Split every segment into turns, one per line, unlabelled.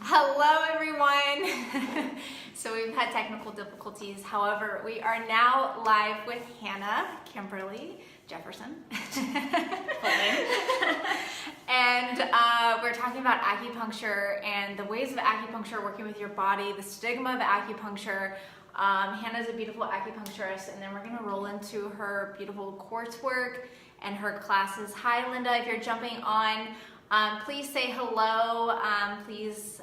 Hello, everyone. So we've had technical difficulties. However, we are now live with Hannah Kimberly Jefferson. And we're talking about acupuncture and the ways of acupuncture working with your body, the stigma of acupuncture. Hannah's a beautiful acupuncturist, and then we're going to roll into her beautiful coursework and her classes. Hi, Linda, if you're jumping on. Please say hello. Please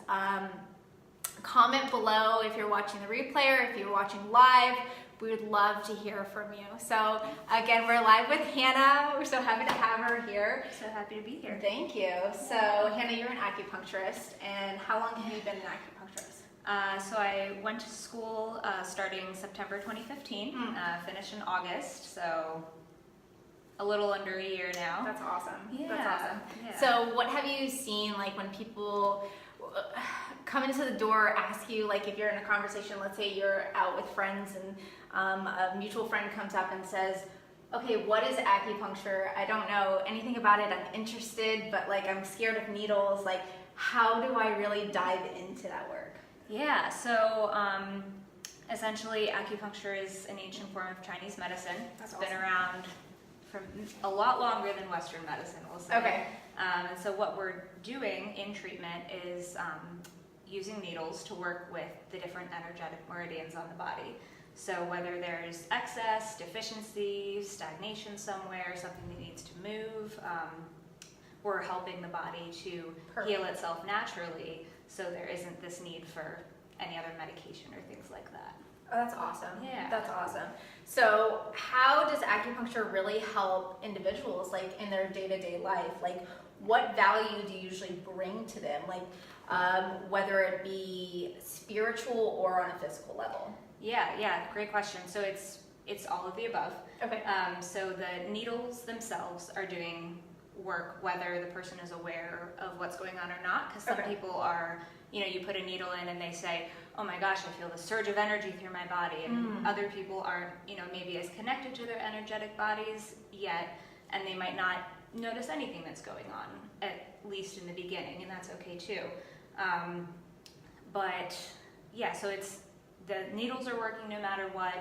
comment below if you're watching the replay or if you're watching live. We would love to hear from you. So again, we're live with Hannah. We're so happy to have her here.
So happy to be here.
Thank you. So Hannah, you're an acupuncturist, and how long have you been an acupuncturist?
So I went to school starting September 2015, finished in August, so a little under a year now.
That's awesome.
Yeah.
That's awesome.
Yeah.
So what have you seen, like, when people come into the door, ask you, like, if you're in a conversation, let's say you're out with friends and a mutual friend comes up and says, okay, what is acupuncture? I don't know anything about it. I'm interested, but, like, I'm scared of needles. Like, how do I really dive into that work?
Yeah, so essentially acupuncture is an ancient form of Chinese medicine.
That's
It's been
awesome.
around for a lot longer than Western medicine, we'll say.
Okay.
And so what we're doing in treatment is using needles to work with the different energetic meridians on the body. So whether there's excess, deficiency, stagnation somewhere, something that needs to move, we're helping the body to heal itself naturally, so there isn't this need for any other medication or things like that.
Oh, that's awesome.
Yeah.
That's awesome. So how does acupuncture really help individuals, like, in their day-to-day life? Like, what value do you usually bring to them? Like, whether it be spiritual or on a physical level?
Yeah, great question. So it's all of the above.
Okay.
So the needles themselves are doing work whether the person is aware of what's going on or not, because some people are, you put a needle in and they say, oh my gosh, I feel the surge of energy through my body, and other people aren't, maybe as connected to their energetic bodies yet, and they might not notice anything that's going on, at least in the beginning, and that's okay too. But yeah, so the needles are working no matter what,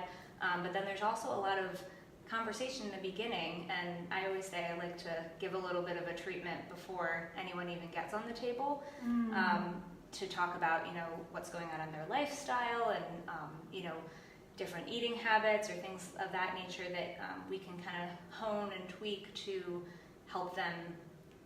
but then there's also a lot of conversation in the beginning, and I always say I like to give a little bit of a treatment before anyone even gets on the table, to talk about what's going on in their lifestyle and different eating habits or things of that nature that we can kind of hone and tweak to help them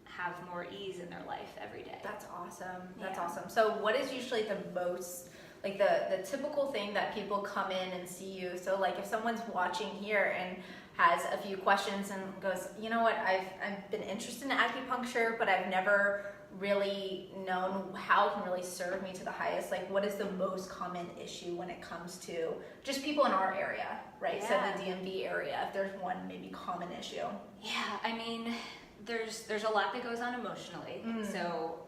have more ease in their life every day.
That's awesome. That's awesome. So what is usually the most, like, the typical thing that people come in and see you? So, like, if someone's watching here and has a few questions and goes, you know what, I've been interested in acupuncture, but I've never really known how it can really serve me to the highest. Like, what is the most common issue when it comes to just people in our area, right?
Yeah.
So the DMV area, if there's one maybe common issue.
Yeah, I mean, there's a lot that goes on emotionally. So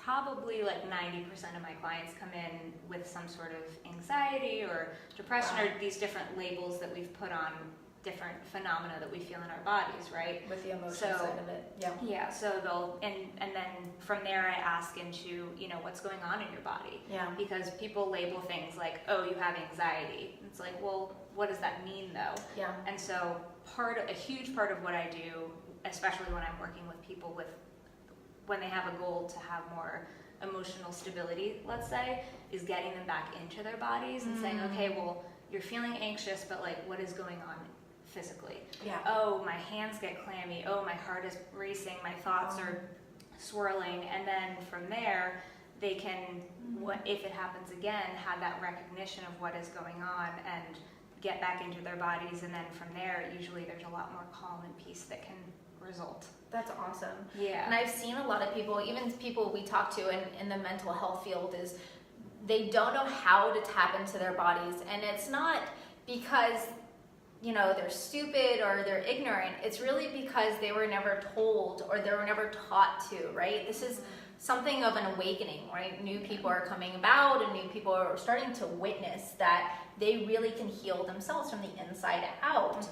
probably like 90% of my clients come in with some sort of anxiety or depression or these different labels that we've put on different phenomena that we feel in our bodies, right?
With the emotional side of it. Yeah.
Yeah, so they'll, and then from there I ask into, what's going on in your body.
Yeah.
Because people label things like, oh, you have anxiety. It's like, well, what does that mean though?
Yeah.
And so a huge part of what I do, especially when I'm working with people when they have a goal to have more emotional stability, let's say, is getting them back into their bodies and saying, okay, well, you're feeling anxious, but, like, what is going on physically?
Yeah.
Oh, my hands get clammy. Oh, my heart is racing. My thoughts are swirling. And then from there, they can, if it happens again, have that recognition of what is going on and get back into their bodies. And then from there, usually there's a lot more calm and peace that can result.
That's awesome.
Yeah.
And I've seen a lot of people, even people we talk to in the mental health field, is they don't know how to tap into their bodies. And it's not because, they're stupid or they're ignorant. It's really because they were never told or they were never taught to, right? This is something of an awakening, right? New people are coming about and new people are starting to witness that they really can heal themselves from the inside out.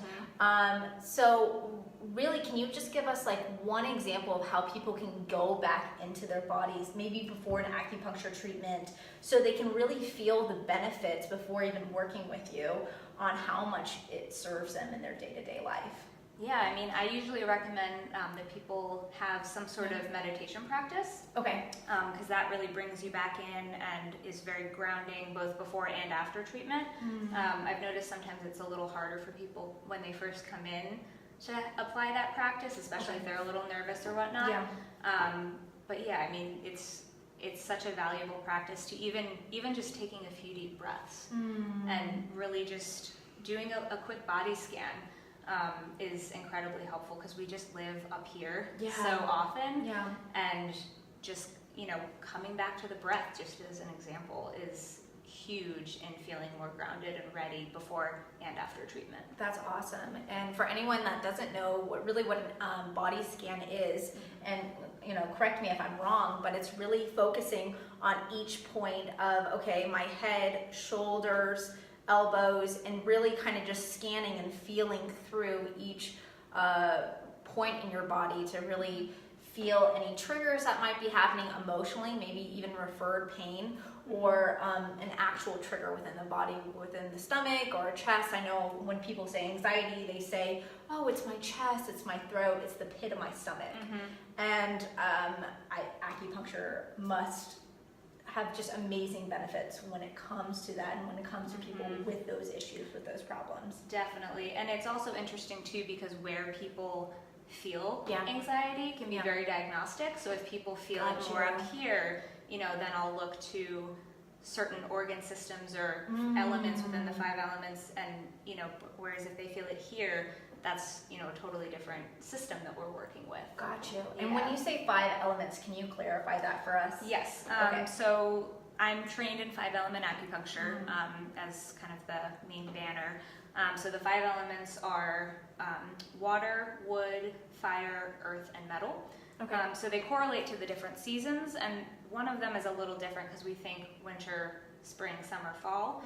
So really, can you just give us like one example of how people can go back into their bodies, maybe before an acupuncture treatment, so they can really feel the benefits before even working with you on how much it serves them in their day-to-day life?
Yeah, I mean, I usually recommend that people have some sort of meditation practice.
Okay.
Because that really brings you back in and is very grounding both before and after treatment. I've noticed sometimes it's a little harder for people when they first come in to apply that practice, especially if they're a little nervous or whatnot.
Yeah.
But yeah, I mean, it's such a valuable practice to even just taking a few deep breaths and really just doing a quick body scan. Is incredibly helpful because we just live up here so often, and just coming back to the breath, just as an example, is huge in feeling more grounded and ready before and after treatment.
That's awesome. And for anyone that doesn't know what an body scan is, and correct me if I'm wrong, but it's really focusing on each point of, okay, my head, shoulders, elbows, and really kind of just scanning and feeling through each point in your body to really feel any triggers that might be happening emotionally, maybe even referred pain, or an actual trigger within the body, within the stomach or chest. I know when people say anxiety, they say, oh, it's my chest, it's my throat, it's the pit of my stomach. And acupuncture must have just amazing benefits when it comes to that, and when it comes to people with those issues, with those problems.
Definitely. And it's also interesting too, because where people feel anxiety can be very diagnostic. So if people feel it more up here, then I'll look to certain organ systems or elements within the 5 elements, and whereas if they feel it here, that's a totally different system that we're working with.
Got you. And when you say 5 elements, can you clarify that for us?
Yes. So I'm trained in 5-element acupuncture as kind of the main banner. So the 5 elements are water, wood, fire, earth, and metal.
Okay.
So they correlate to the different seasons, and one of them is a little different because we think winter, spring, summer, fall.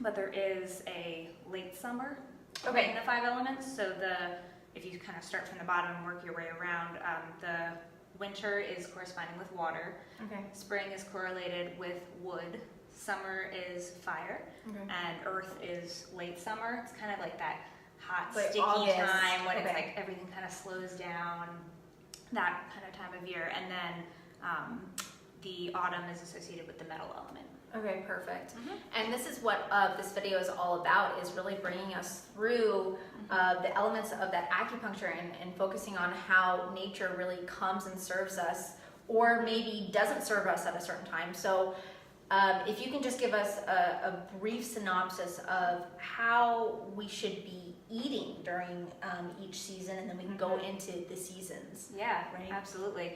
But there is a late summer in the 5 elements. So if you kind of start from the bottom and work your way around, the winter is corresponding with water.
Okay.
Spring is correlated with wood. Summer is fire. And earth is late summer. It's kind of like that hot,
like
sticky
August.
time when it's like everything kind of slows down, that kind of time of year. And then the autumn is associated with the metal element.
Okay, perfect. And this is what this video is all about, is really bringing us through the elements of that acupuncture, and focusing on how nature really comes and serves us, or maybe doesn't serve us at a certain time. So if you can just give us a brief synopsis of how we should be eating during each season, and then we can go into the seasons.
Yeah,
right?
Absolutely.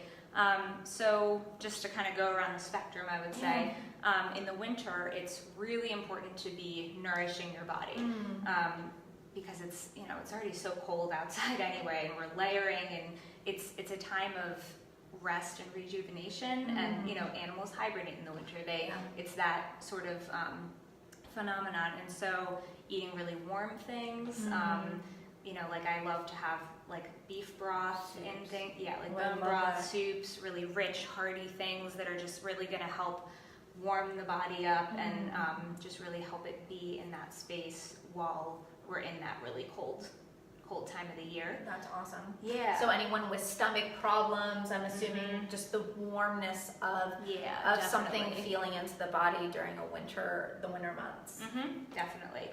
So just to kind of go around the spectrum, I would say, in the winter, it's really important to be nourishing your body, because it's already so cold outside anyway, and we're layering, and it's a time of rest and rejuvenation, and animals hibernate in the winter. It's that sort of phenomenon, and so eating really warm things. Like I love to have like beef broth and things, bone broth, soups, really rich, hearty things that are just really going to help warm the body up and just really help it be in that space while we're in that really cold time of the year.
That's awesome.
Yeah.
So anyone with stomach problems, I'm assuming just the warmness of something feeling into the body during the winter months.
Definitely.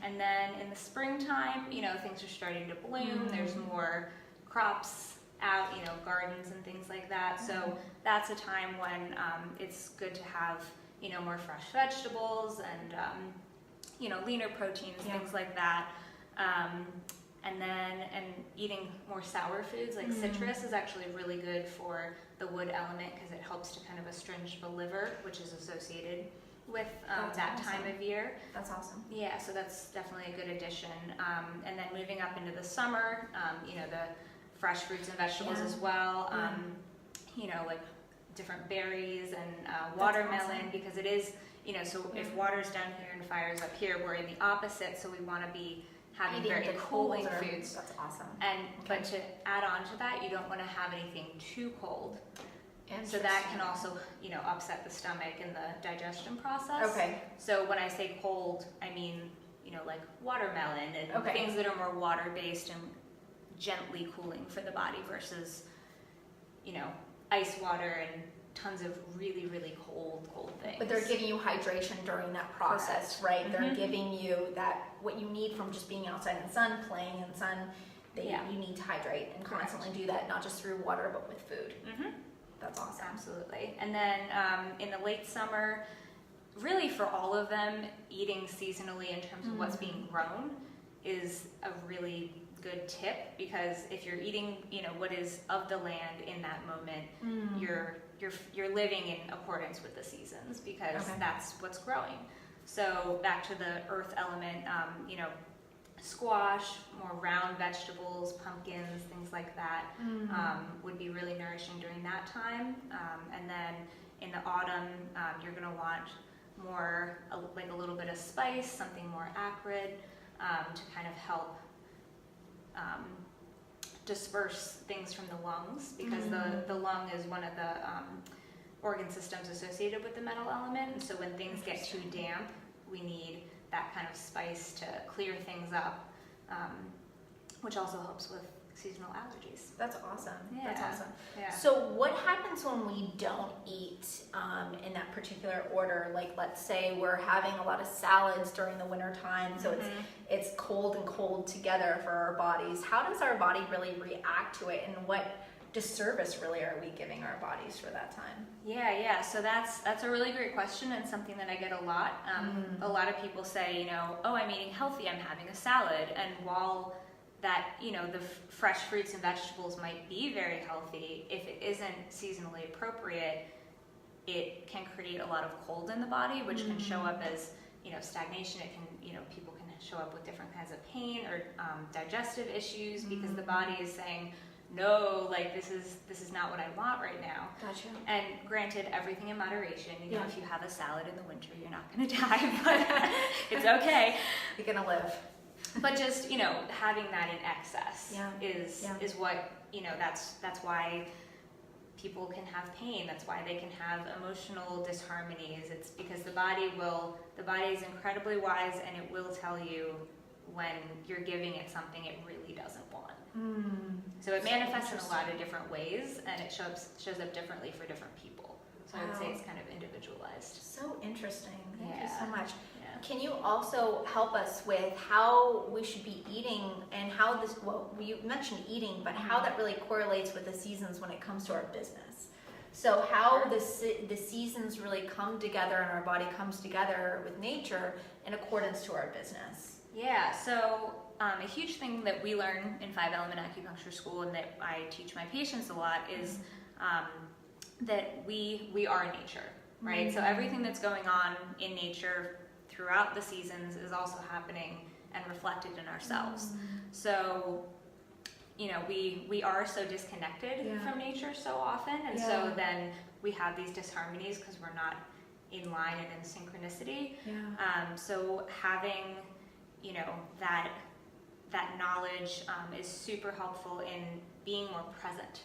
And then in the springtime, things are starting to bloom. There's more crops out, gardens and things like that. So that's a time when it's good to have, more fresh vegetables and, leaner proteins, things like that. And eating more sour foods like citrus is actually really good for the wood element, because it helps to kind of astringe the liver, which is associated with that time of year.
That's awesome.
Yeah, so that's definitely a good addition. And then moving up into the summer, the fresh fruits and vegetables as well. Like different berries and watermelon, because it is, so if water's down here and fire's up here, we're in the opposite, so we want to be having
Eating
very
the
cooling
colder
foods.
That's awesome.
And but
Okay.
to add on to that, you don't want to have anything too cold. So that can also, upset the stomach and the digestion process.
Okay.
So when I say cold, I mean, like watermelon and
Okay.
things that are more water-based and gently cooling for the body versus, ice water and tons of really, really cold things.
But they're giving you hydration during that process, right? They're
Mhm.
giving you what you need from just being outside in the sun, playing in the sun.
Yeah.
You need to hydrate and
Correct.
constantly do that, not just through water, but with food.
Mm-hmm.
That's awesome.
Absolutely. And then in the late summer, really for all of them, eating seasonally in terms of what's being grown is a really good tip, because if you're eating, what is of the land in that moment, you're living in accordance with the seasons, because
Okay.
that's what's growing. So back to the earth element, squash, more round vegetables, pumpkins, things like that, would be really nourishing during that time. And then in the autumn, you're going to want more, like a little bit of spice, something more acrid, to kind of help disperse things from the lungs, because the lung is one of the organ systems associated with the metal element. And so when things get too damp, we need that kind of spice to clear things up, which also helps with seasonal allergies.
That's awesome. That's
Yeah.
awesome.
Yeah.
So what happens when we don't eat in that particular order? Like, let's say we're having a lot of salads during the winter time, so it's cold and cold together for our bodies. How does our body really react to it, and what disservice really are we giving our bodies for that time?
Yeah. So that's a really great question, and something that I get a lot. A lot of people say, oh, I'm eating healthy, I'm having a salad, and while that, the fresh fruits and vegetables might be very healthy, if it isn't seasonally appropriate, it can create a lot of cold in the body, which can show up as, stagnation. It can, people can show up with different kinds of pain or digestive issues, because the body is saying, no, like this is not what I want right now.
Gotcha.
And granted, everything in moderation.
Yeah.
If you have a salad in the winter, you're not going to die, but it's okay.
You're gonna live.
But just, having that in excess is what, that's why people can have pain. That's why they can have emotional disharmonies. It's because the body is incredibly wise, and it will tell you when you're giving it something it really doesn't want. So it manifests in a lot of different ways, and it shows up differently for different people. So I would say it's kind of individualized.
So interesting. Thank you
Yeah.
so much.
Yeah.
Can you also help us with how we should be eating, and how this, well, you mentioned eating, but how that really correlates with the seasons when it comes to our business? So how the seasons really come together, and our body comes together with nature in accordance to our business.
Yeah, so a huge thing that we learn in 5-Element Acupuncture School, and that I teach my patients a lot, is that we are nature, right? So everything that's going on in nature throughout the seasons is also happening and reflected in ourselves. So, we are so disconnected from nature so often, and so then we have these disharmonies because we're not in line and in synchronicity. So having, that knowledge is super helpful in being more present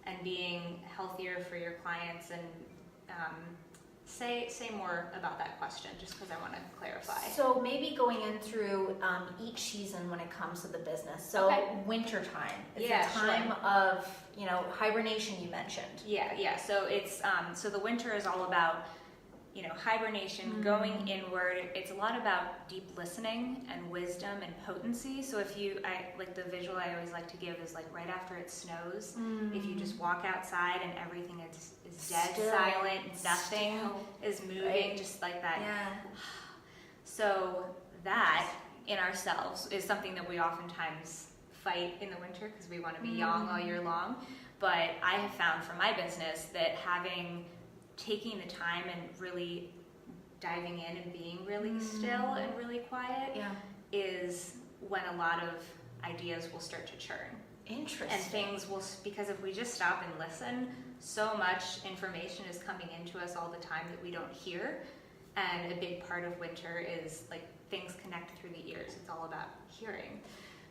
and being healthier for your clients. And say more about that question, just because I want to clarify.
So maybe going in through each season when it comes to the business. So winter time is a time of hibernation. You mentioned.
Yeah. So it's so the winter is all about hibernation, going inward. It's a lot about deep listening and wisdom and potency. So if like the visual I always like to give is like right after it snows, if you just walk outside and everything is dead,
Still.
silent, nothing
Still.
is moving,
Right.
just like that.
Yeah.
So that in ourselves is something that we oftentimes fight in the winter, because we want to be young all year long. But I have found for my business that taking the time and really diving in and being really still and really quiet is when a lot of ideas will start to churn.
Interesting.
And things will, because if we just stop and listen, so much information is coming into us all the time that we don't hear. And a big part of winter is like things connect through the ears. It's all about hearing.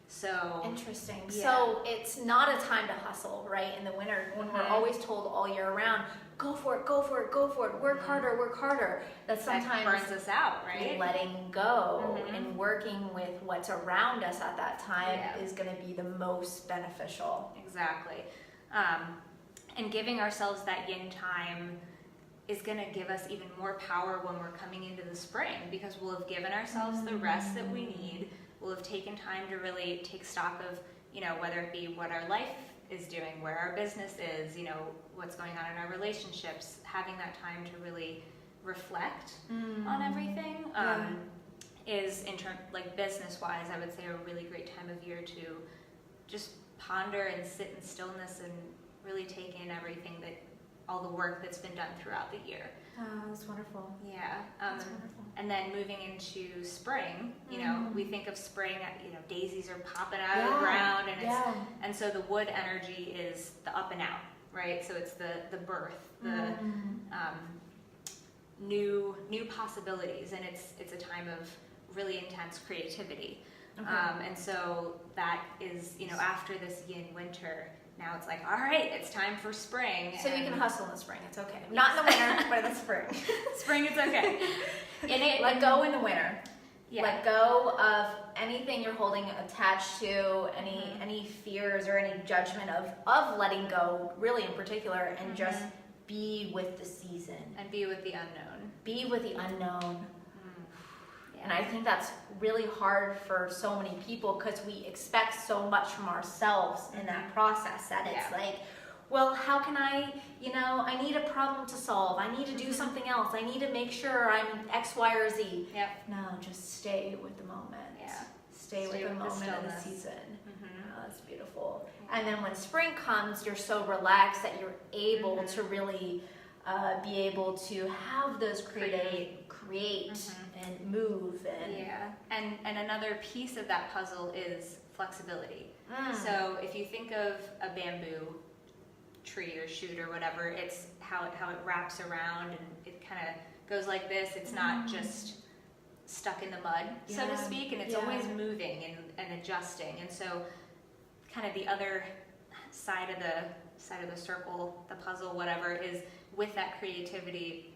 So
Interesting.
Yeah.
So it's not a time to hustle, right? In the winter, when we're
Mhm.
always told all year round, go for it, go for it, go for it, work harder, work harder. That
that
sometimes
burns us out, right?
letting go
Mhm.
and working with what's around us at that time
Yeah.
is going to be the most beneficial.
Exactly. And giving ourselves that yin time is going to give us even more power when we're coming into the spring, because we'll have given ourselves the rest that we need. We'll have taken time to really take stock of, whether it be what our life is doing, where our business is, what's going on in our relationships, having that time to really reflect on everything. Is like business wise, I would say a really great time of year to just ponder and sit in stillness and really take in everything all the work that's been done throughout the year.
Oh, that's wonderful.
Yeah.
That's wonderful.
And then moving into spring, we think of spring, daisies are popping out of
Yeah,
the ground,
yeah.
and so the wood energy is the up and out, right? So it's the birth, the new possibilities, and it's a time of really intense creativity.
Okay.
And so that is, after this yin winter, now it's like, all right, it's time for spring.
So you
and
can hustle in the spring. It's okay. Not in the winter, but in the spring.
spring, it's okay.
Let go in the winter.
Yeah.
Let go of anything you're holding attached to, any fears or any judgment of letting go, really in particular, and just be with the season.
And be with the unknown.
Be with the unknown.
Yeah.
And I think that's really hard for so many people because we expect so much from ourselves in that process that it's like, well, how can I need a problem to solve. I need to do something else. I need to make sure I'm X, Y, or Z.
Yep.
No, just stay with the moment.
Yeah.
Stay with the moment of the season.
Mm-hmm.
Oh, that's beautiful. And then when spring comes, you're so relaxed that you're able to really be able to have those create and move and
and another piece of that puzzle is flexibility. So if you think of a bamboo tree or shoot or whatever, it's how it wraps around and it kind of goes like this. It's not just stuck in the mud, so to speak, and it's always moving and adjusting. And so kind of the other side of the circle, the puzzle, whatever, is with that creativity,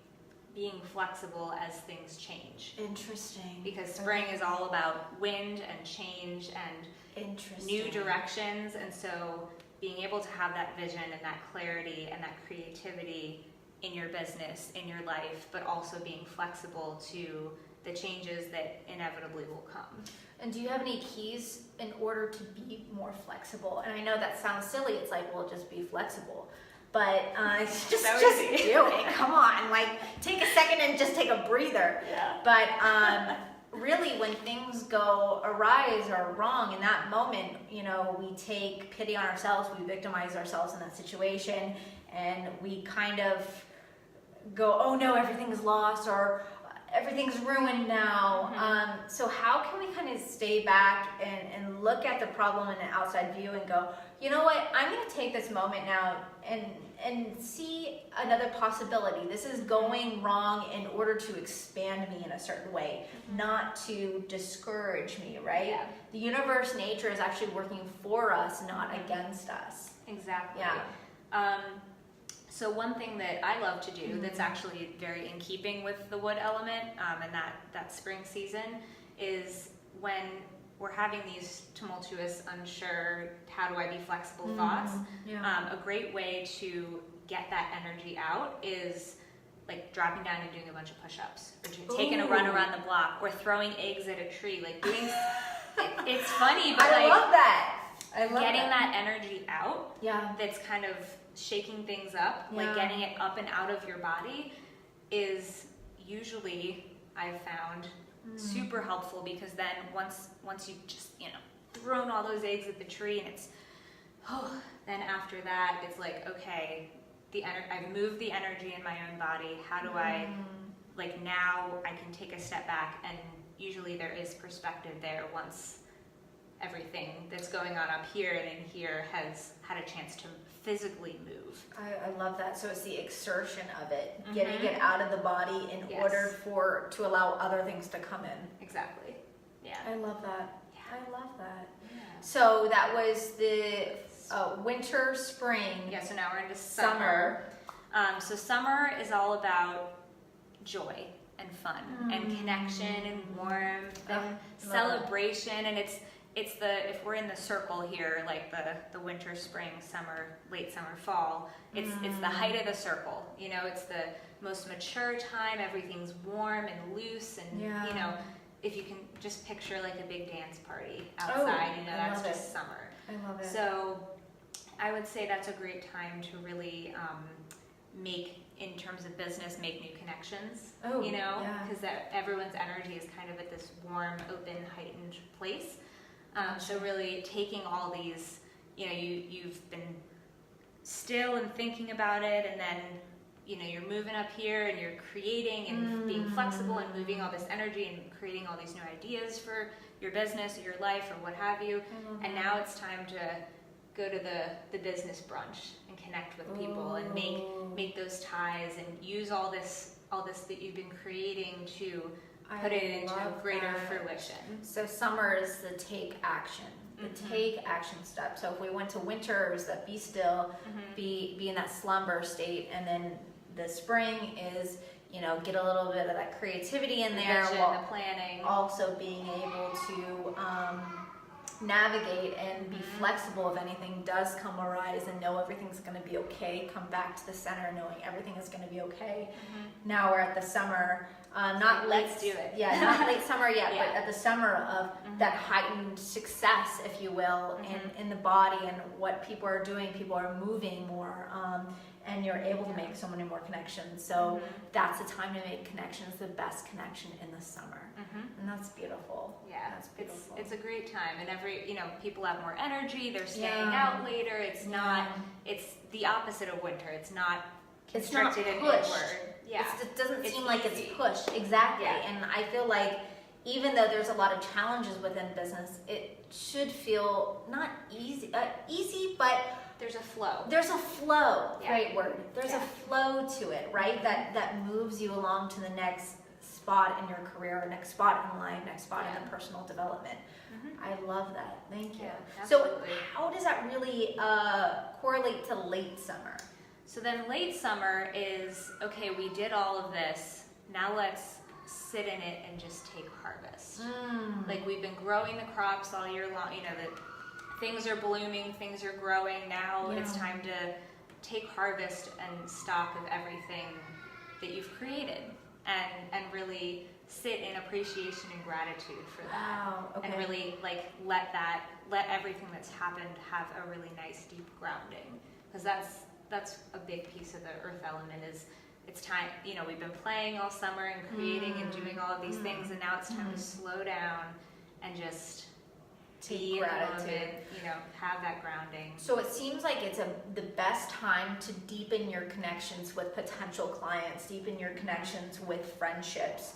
being flexible as things change.
Interesting.
Because spring is all about wind and change and new directions, and so being able to have that vision and that clarity and that creativity in your business, in your life, but also being flexible to the changes that inevitably will come.
And do you have any keys in order to be more flexible? And I know that sounds silly. It's like, well, just be flexible. But just do it. Come on, take a second and just take a breather.
Yeah.
But really, when things go awry or wrong in that moment, we take pity on ourselves. We victimize ourselves in that situation, and we kind of go, "Oh no, everything's lost," or "Everything's ruined now." So how can we kind of stay back and look at the problem in an outside view and go, you know what, I'm going to take this moment now and see another possibility. This is going wrong in order to expand me in a certain way, not to discourage me, right?
Yeah.
The universe, nature is actually working for us, not against us.
Exactly.
Yeah.
So one thing that I love to do that's actually very in keeping with the wood element and that spring season is when we're having these tumultuous, unsure, how do I be flexible thoughts, a great way to get that energy out is like dropping down and doing a bunch of push-ups, or taking a run around the block, or throwing eggs at a tree, like doing, it's funny, but
I love that. I love
getting that energy out,
Yeah.
that's kind of shaking things up, like getting it up and out of your body is usually, I've found, super helpful, because then once you've just, thrown all those eggs at the tree and it's, then after that, it's like, okay, I've moved the energy in my own body. How do I, now I can take a step back, and usually there is perspective there once everything that's going on up here and in here has had a chance to physically move.
I love that. So it's the exertion of it,
Mhm.
getting it out of the body in
Yes.
order to allow other things to come in.
Exactly. Yeah.
I love that.
Yeah.
I love that.
Yeah.
So that was the winter, spring,
Yeah, so now we're into summer. So summer is all about joy and fun and connection and warmth and
love it.
celebration. And it's the, if we're in the circle here, like the winter, spring, summer, late summer, fall, it's the height of the circle. You know, it's the most mature time. Everything's warm and loose, and
Yeah.
you know, if you can just picture like a big dance party outside, you know,
I
that's
love
just summer.
I love it.
So I would say that's a great time to really make, in terms of business, make new connections,
Oh,
you know,
yeah.
because everyone's energy is kind of at this warm, open, heightened place. So really taking all these, you know, you've been still and thinking about it, and then, you know, you're moving up here and you're creating and being flexible and moving all this energy and creating all these new ideas for your business or your life or what have you. And now it's time to go to the business brunch and connect with people and make those ties and use all this that you've been creating to put it into greater fruition.
So summer is the take action, the take action step. So if we went to winter, it was that be still, be in that slumber state, and then the spring is, you know, get a little bit of that creativity in there,
Vision,
while
the planning.
also being able to navigate and be flexible if anything does come arise, and know everything's going to be okay. Come back to the center knowing everything is going to be okay. Now we're at the summer, not late,
Let's do it.
Yeah, not late summer yet,
Yeah.
but at the summer of that heightened success, if you will, in the body, and what people are doing. People are moving more, and you're able to make so many more connections. So that's the time to make connections, the best connection in the summer. And that's beautiful.
Yeah,
That's beautiful.
it's a great time, and you know, people have more energy. They're staying out later. It's not. It's the opposite of winter. It's not
It's not
constricted and
pushed.
inward. Yeah,
It doesn't
It's
seem like
easy.
it's pushed. Exactly.
Yeah.
And I feel like even though there's a lot of challenges within business, it should feel not easy, but
there's a flow.
there's a flow.
Yeah.
Great word. There's
Yeah.
a flow to it, right? That moves you along to the next spot in your career, next spot in life, next spot in the personal development. I love that. Thank you.
Yeah,
So
absolutely.
how does that really correlate to late summer?
So then late summer is, okay, we did all of this. Now let's sit in it and just take harvest. Like, we've been growing the crops all year long. You know, that things are blooming, things are growing. Now it's time to take harvest and stock of everything that you've created, and really sit in appreciation and gratitude for that.
Wow, okay.
And really like let everything that's happened have a really nice deep grounding, because that's a big piece of the earth element. Is it's time, you know, we've been playing all summer and creating and doing all of these things, and now it's time to slow down and just be in the moment, you know, have that grounding.
So it seems like it's the best time to deepen your connections with potential clients, deepen your connections with friendships,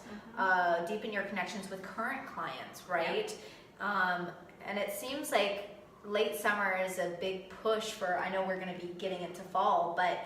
deepen your connections with current clients, right? And it seems like late summer is a big push for, I know we're going to be getting into fall, but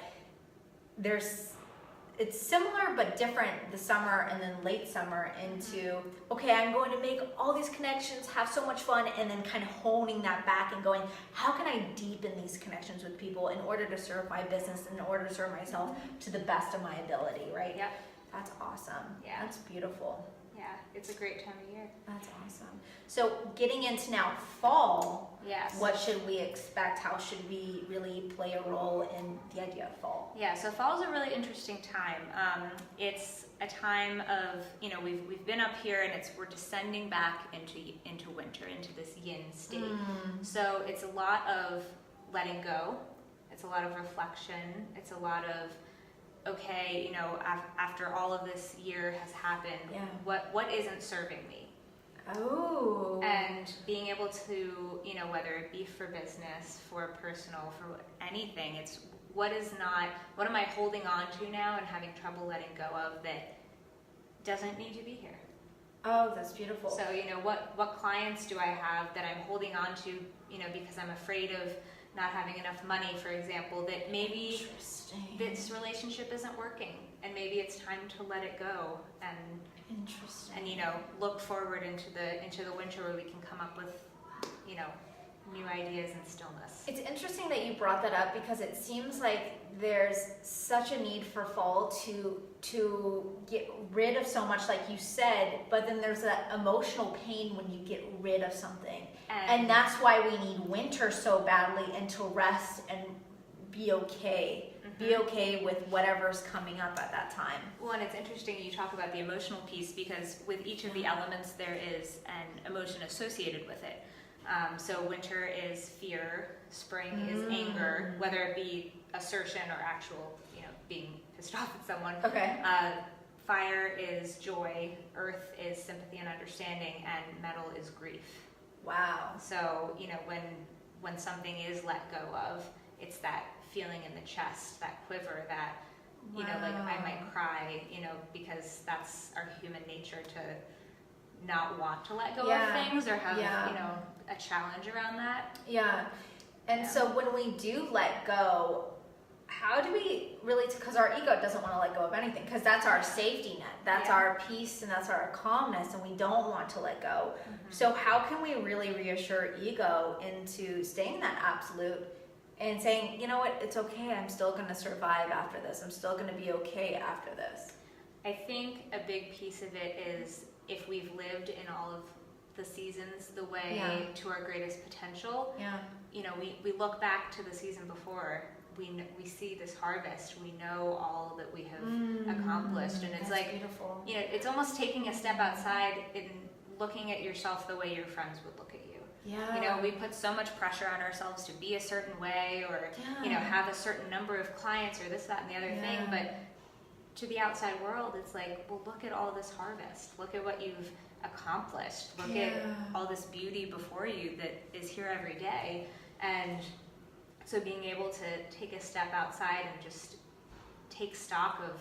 it's similar but different, the summer and then late summer, into, okay, I'm going to make all these connections, have so much fun, and then kind of honing that back and going, how can I deepen these connections with people in order to serve my business, in order to serve myself to the best of my ability, right?
Yep.
That's awesome.
Yeah.
That's beautiful.
Yeah, it's a great time of year.
That's awesome. So getting into now fall,
Yes.
what should we expect? How should we really play a role in the idea of fall?
Yeah, so fall is a really interesting time. It's a time of, you know, we've been up here, and we're descending back into winter, into this yin state. So it's a lot of letting go. It's a lot of reflection. It's a lot of, okay, you know, after all of this year has happened, what isn't serving me?
Oh.
And being able to, you know, whether it be for business, for personal, for anything, it's what am I holding on to now and having trouble letting go of that doesn't need to be here?
Oh, that's beautiful.
So, what clients do I have that I'm holding on to, because I'm afraid of not having enough money, for example, that maybe
Interesting.
this relationship isn't working and maybe it's time to let it go and
Interesting.
look forward into the winter where we can come up with, new ideas and stillness.
It's interesting that you brought that up because it seems like there's such a need for fall to get rid of so much, like you said, but then there's that emotional pain when you get rid of something. And that's why we need winter so badly, and to rest and be okay. Be okay with whatever's coming up at that time.
Well, and it's interesting you talk about the emotional piece because with each of the elements there is an emotion associated with it. So winter is fear, spring is anger, whether it be assertion or actual, being pissed off at someone.
Okay.
Fire is joy, earth is sympathy and understanding, and metal is grief.
Wow.
So, when something is let go of, it's that feeling in the chest, that quiver, that, like I might cry, because that's our human nature to not want to let go of things or have, a challenge around that.
Yeah. And so when we do let go, how do we really, because our ego doesn't want to let go of anything, because that's our safety net, that's our peace, and that's our calmness, and we don't want to let go. So how can we really reassure ego into staying that absolute and saying, you know what, it's okay, I'm still going to survive after this, I'm still going to be okay after this?
I think a big piece of it is if we've lived in all of the seasons the way to our greatest potential, we look back to the season before, we see this harvest, we know all that we have accomplished, and it's like
beautiful.
It's almost taking a step outside and looking at yourself the way your friends would look at you. We put so much pressure on ourselves to be a certain way or have a certain number of clients or this, that, and the other thing, but to the outside world it's like, well, look at all this harvest, look at what you've accomplished, look at all this beauty before you that is here every day. And so being able to take a step outside and just take stock of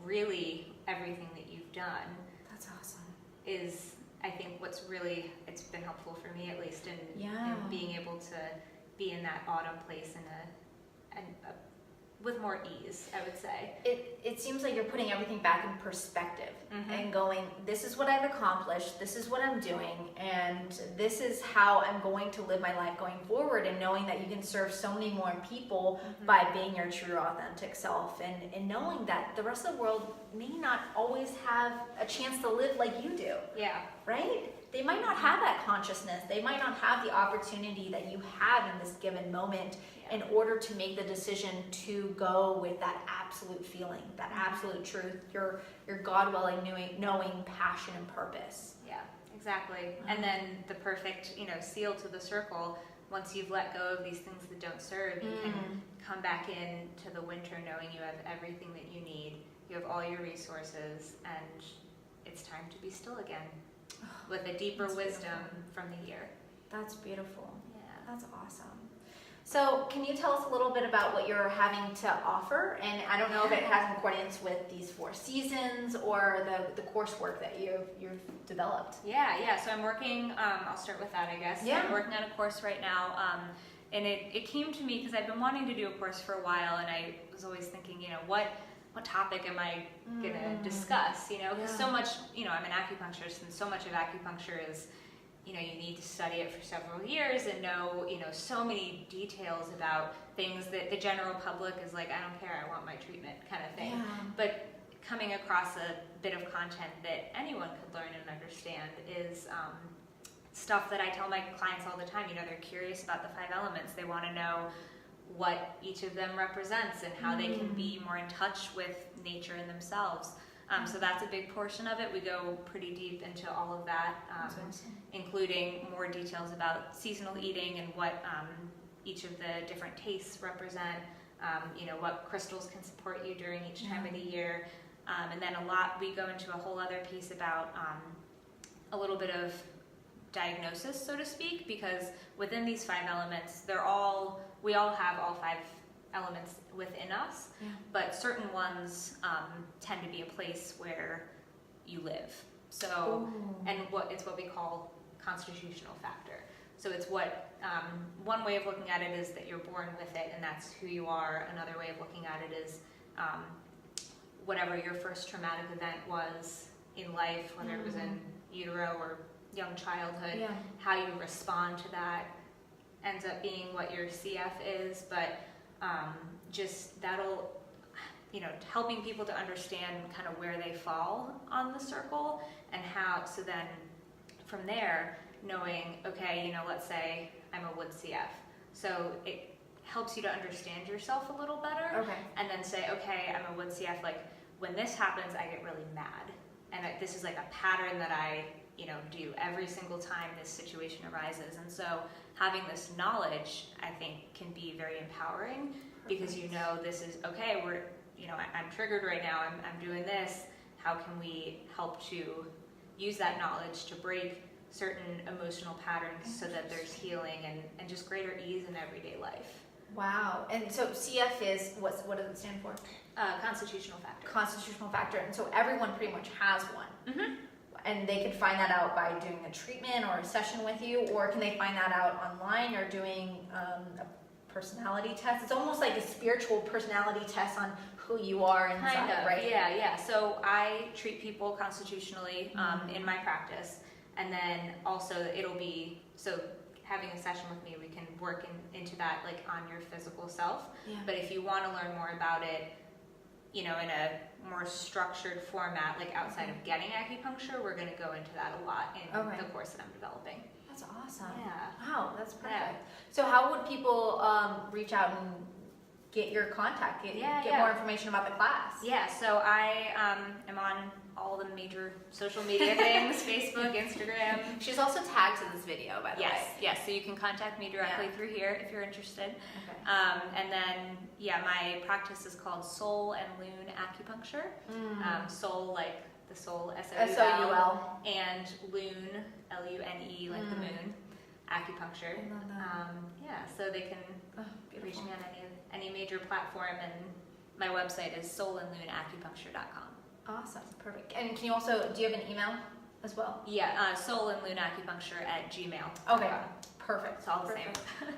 really everything that you've done,
that's awesome,
is I think what's really, it's been helpful for me at least in being able to be in that autumn place and with more ease, I would say.
It seems like you're putting everything back in perspective and going, this is what I've accomplished, this is what I'm doing, and this is how I'm going to live my life going forward, and knowing that you can serve so many more people by being your true authentic self, and knowing that the rest of the world may not always have a chance to live like you do. Right? They might not have that consciousness. They might not have the opportunity that you have in this given moment in order to make the decision to go with that absolute feeling, that absolute truth, your God-willing, knowing passion and purpose.
Yeah, exactly. And then the perfect, seal to the circle, once you've let go of these things that don't serve, you can come back into the winter knowing you have everything that you need, you have all your resources, and it's time to be still again with a deeper wisdom from the year.
That's beautiful.
Yeah.
That's awesome. So can you tell us a little bit about what you're having to offer? And I don't know if it has in accordance with these 4 seasons or the coursework that you've developed.
Yeah. So I'm working, I'll start with that, I guess.
Yeah.
I'm working on a course right now. And it came to me because I've been wanting to do a course for a while, and I was always thinking, what topic am I going to discuss? Because so much, I'm an acupuncturist, and so much of acupuncture is, you need to study it for several years and know, so many details about things that the general public is like, I don't care, I want my treatment kind of thing. But coming across a bit of content that anyone could learn and understand is stuff that I tell my clients all the time. They're curious about the 5 elements. They want to know what each of them represents and how they can be more in touch with nature and themselves. So that's a big portion of it. We go pretty deep into all of that, including more details about seasonal eating and what each of the different tastes represent, what crystals can support you during each time of the year. And then we go into a whole other piece about a little bit of diagnosis, so to speak, because within these 5 elements, we all have all 5 elements within us, but certain ones tend to be a place where you live. So,
Ooh.
and it's what we call constitutional factor. So it's what, one way of looking at it is that you're born with it and that's who you are. Another way of looking at it is whatever your first traumatic event was in life, whether it was in utero or young childhood,
Yeah.
how you respond to that ends up being what your CF is, but just that'll, helping people to understand kind of where they fall on the circle and how, so then from there, knowing, okay, let's say I'm a wood CF. So it helps you to understand yourself a little better.
Okay.
And then say, okay, I'm a wood CF, like when this happens, I get really mad. And this is like a pattern that I, do every single time this situation arises. And so having this knowledge, I think, can be very empowering because this is, okay, I'm triggered right now, I'm doing this. How can we help to use that knowledge to break certain emotional patterns so that there's healing and just greater ease in everyday life?
Wow. And so CF is, what does it stand for?
Constitutional factor.
Constitutional factor. And so everyone pretty much has one.
Mm-hmm.
And they can find that out by doing a treatment or a session with you, or can they find that out online or doing a personality test? It's almost like a spiritual personality test on who you are inside,
Kind of,
right?
yeah. So I treat people constitutionally in my practice, and then also it'll be, so having a session with me, we can work into that like on your physical self.
Yeah.
But if you want to learn more about it, in a more structured format, like outside of getting acupuncture, we're going to go into that a lot in
Okay.
the course that I'm developing.
That's awesome.
Yeah.
Wow, that's perfect.
Yeah.
So how would people reach out and get your contact, get more information about the class?
Yeah, so I am on all the major social media things, Facebook, Instagram.
She's also tagged to this video, by the way.
Yes, so you can contact me directly through here if you're interested.
Okay.
And then, my practice is called Soul and Lune Acupuncture. Soul, like the soul, S-O-U-L,
S-O-U-L.
and Lune, L-U-N-E, like the moon, acupuncture.
I love that.
So they can
Oh,
reach
beautiful.
me on any major platform, and my website is soulandluneacupuncture.com.
Awesome, perfect. And can you also, do you have an email as well?
Yeah, soulandluneacupuncture@gmail.com.
Okay, perfect.
It's all the
Perfect.
same.
Awesome.